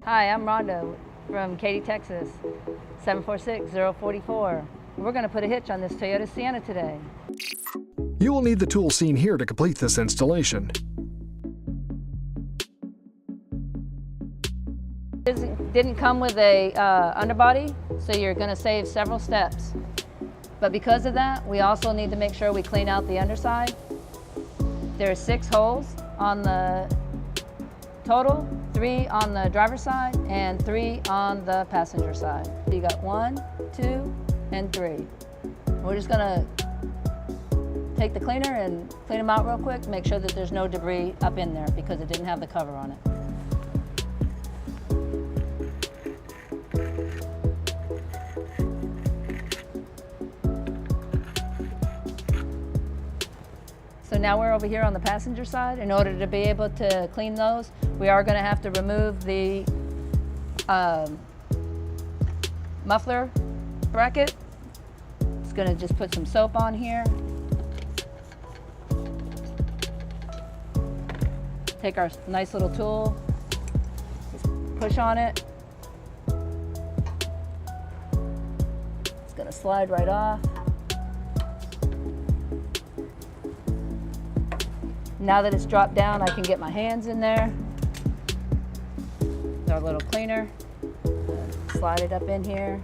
Hi, I'm Rhonda from Katy, Texas, 746-044. We're going to put a hitch on this Toyota Sienna today. You will need the tools seen here to complete this installation. It didn't come with a underbody, so you're going to save several steps. But because of that, we also need to make sure we clean out the underside. There are 6 holes on the total, 3 on the driver's side and 3 on the passenger side. You got 1, 2, and 3. We're just gonna take the cleaner and clean them out real quick, make sure that there's no debris up in there because it didn't have the cover on it. So now we're over here on the passenger side. In order to be able to clean those, we are going to have to remove the muffler bracket. It's going to just put some soap on here. Take our nice little tool, just push on it. It's going to slide right off. Now that it's dropped down, I can get my hands in there. With our little cleaner, slide it up in here.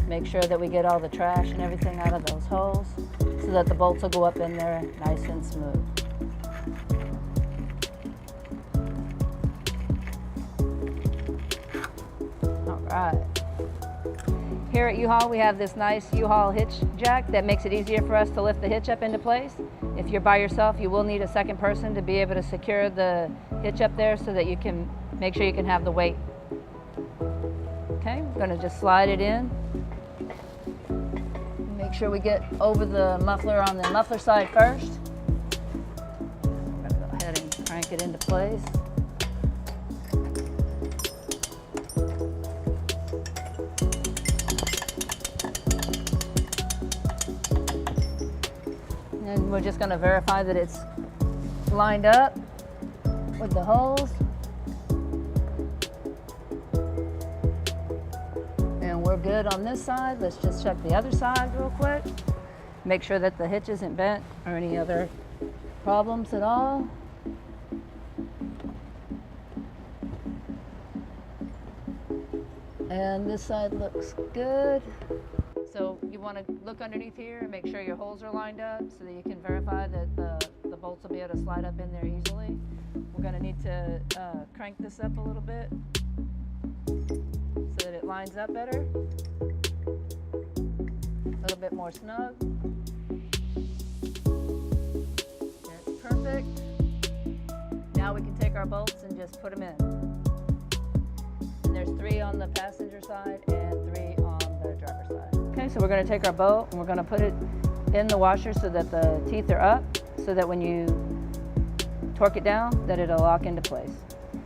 Make sure that we get all the trash and everything out of those holes so that the bolts will go up in there nice and smooth. All right. Here at U-Haul, we have this nice U-Haul hitch jack that makes it easier for us to lift the hitch up into place. If you're by yourself, you will need a second person to be able to secure the hitch up there so that you can make sure you can have the weight. Okay, we're going to just slide it in. Make sure we get over the muffler on the muffler side first. I'm going to go ahead and crank it into place. And we're just going to verify that it's lined up with the holes. And we're good on this side. Let's just check the other side real quick. Make sure that the hitch isn't bent or any other problems at all. And this side looks good. So you want to look underneath here and make sure your holes are lined up so that you can verify that the bolts will be able to slide up in there easily. We're going to need to crank this up a little bit so that it lines up better. A little bit more snug. That's perfect. Now we can take our bolts and just put them in. And there's 3 on the passenger side and 3 on the driver's side. Okay, so we're going to take our bolt and we're going to put it in the washer so that the teeth are up, so that when you torque it down, that it'll lock into place.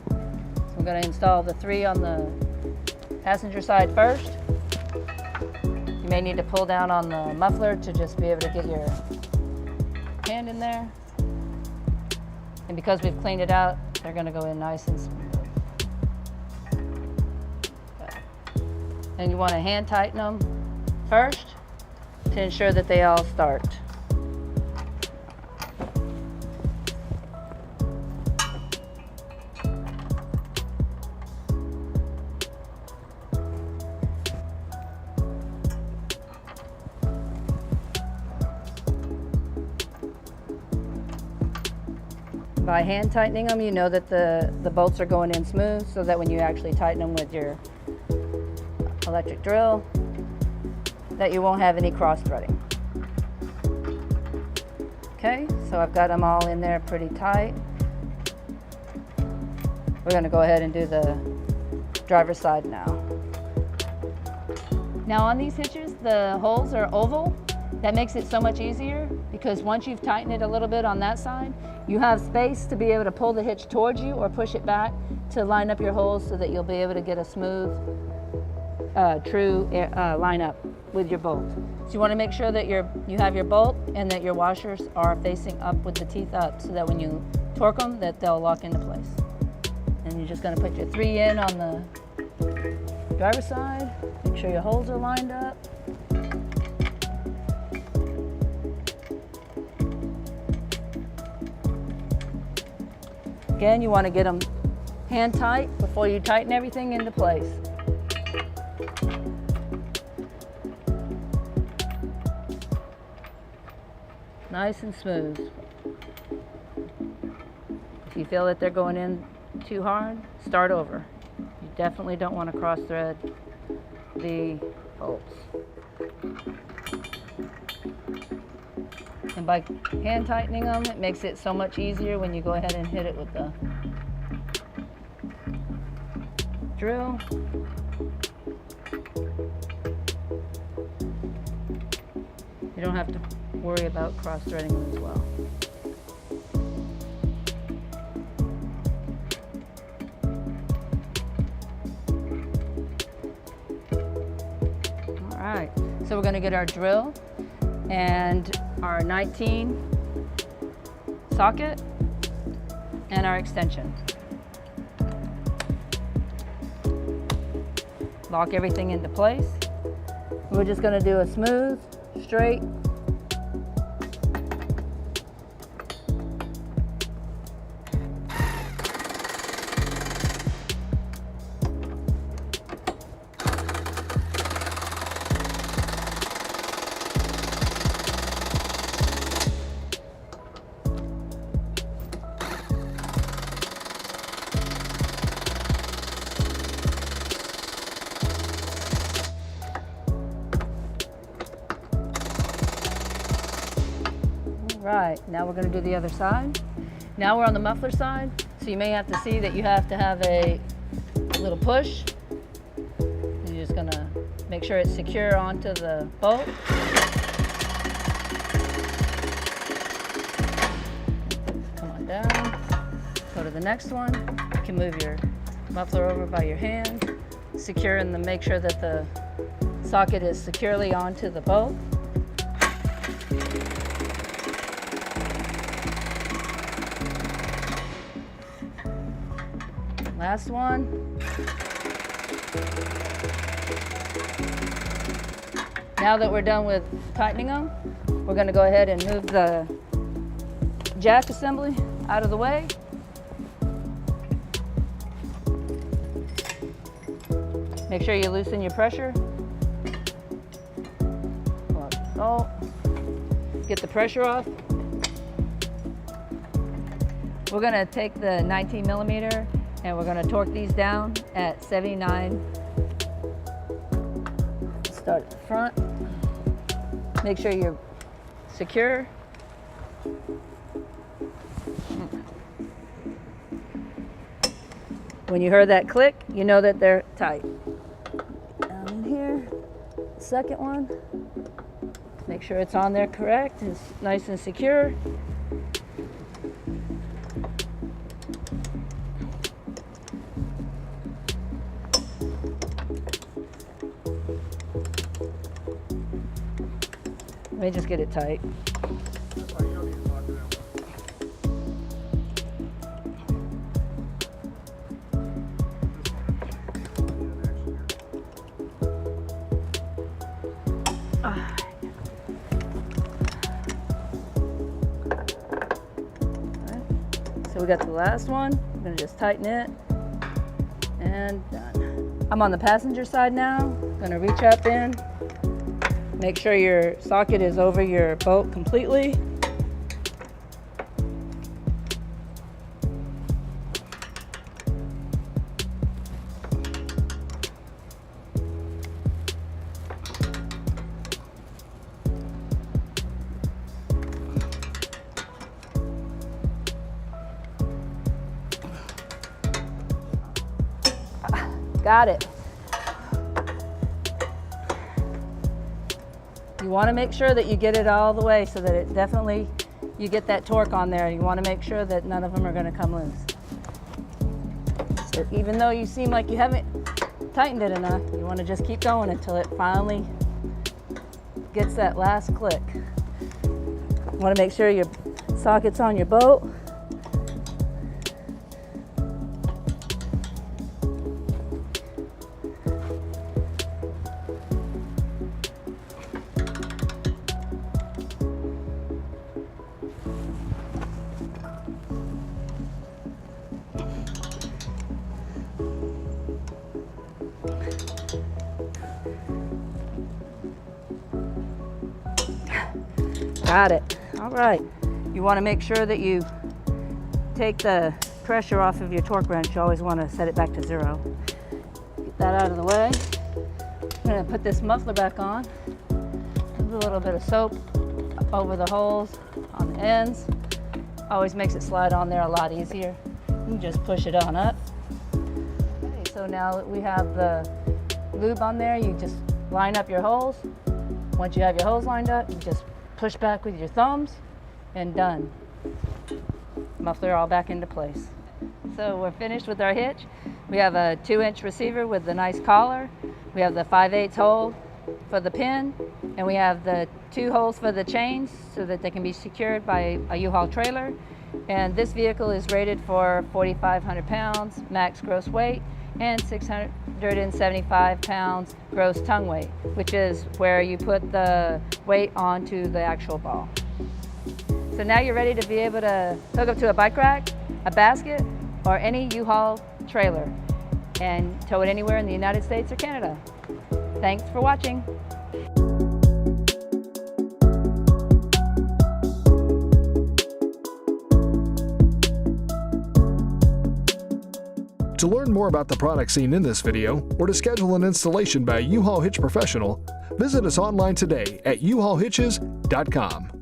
So we're going to install the 3 on the passenger side first. You may need to pull down on the muffler to just be able to get your hand in there. And because we've cleaned it out, they're going to go in nice and smooth. Okay. And you want to hand tighten them first to ensure that they all start. By hand tightening them, you know that the bolts are going in smooth, so that when you actually tighten them with your electric drill, that you won't have any cross threading. Okay, so I've got them all in there pretty tight. We're going to go ahead and do the driver's side now. Now on these hitches, the holes are oval. That makes it so much easier because once you've tightened it a little bit on that side, you have space to be able to pull the hitch towards you or push it back to line up your holes so that you'll be able to get a smooth, true line up with your bolt. So you want to make sure that you have your bolt and that your washers are facing up with the teeth up so that when you torque them, that they'll lock into place. And you're just going to put your 3 in on the Driver's side, make sure your holes are lined up. Again, you want to get them hand tight before you tighten everything into place. Nice and smooth. If you feel that they're going in too hard, start over. You definitely don't want to cross thread the bolts. And by hand tightening them, it makes it so much easier when you go ahead and hit it with the drill. You don't have to worry about cross threading them as well. All right, so we're going to get our drill and our 19 socket and our extension. Lock everything into place. We're just going to do a smooth, straight Right, now we're going to do the other side. Now we're on the muffler side, so you may have to see that you have to have a little push. You're just going to make sure it's secure onto the bolt. Come on down, go to the next one. You can move your muffler over by your hand, secure and make sure that the socket is securely onto the bolt. Last one. Now that we're done with tightening them, we're going to go ahead and move the jack assembly out of the way. Make sure you loosen your pressure. Oh, get the pressure off. We're going to take the 19 millimeter and we're going to torque these down at 79. Start at the front. Make sure you're secure. When you heard that click, you know that they're tight. Down in here, second one. Make sure it's on there correct, it's nice and secure. Let me just get it tight. So we got the last one. I'm gonna just tighten it and done. I'm on the passenger side now. I'm gonna reach up in. Make sure your socket is over your bolt completely. Got it. You want to make sure that you get it all the way so that it definitely, you get that torque on there. You want to make sure that none of them are going to come loose. So even though you seem like you haven't tightened it enough, you want to just keep going until it finally gets that last click. You want to make sure your socket's on your bolt. Got it. All right. You want to make sure that you take the pressure off of your torque wrench. You always want to set it back to 0. Get that out of the way. I'm going to put this muffler back on. With a little bit of soap over the holes on the ends. Always makes it slide on there a lot easier. You just push it on up. Okay, so now that we have the lube on there, you just line up your holes. Once you have your holes lined up, you just push back with your thumbs and done. Muffler all back into place. So we're finished with our hitch. We have a 2-inch receiver with the nice collar. We have the 5/8 hole for the pin, and we have the 2 holes for the chains so that they can be secured by a U-Haul trailer. And this vehicle is rated for 4,500 pounds max gross weight and 675 pounds gross tongue weight, which is where you put the weight onto the actual ball. So now you're ready to be able to hook up to a bike rack, a basket, or any U-Haul trailer and tow it anywhere in the United States or Canada. Thanks for watching. To learn more about the products seen in this video, or to schedule an installation by a U-Haul Hitch professional, visit us online today at uhaulhitches.com.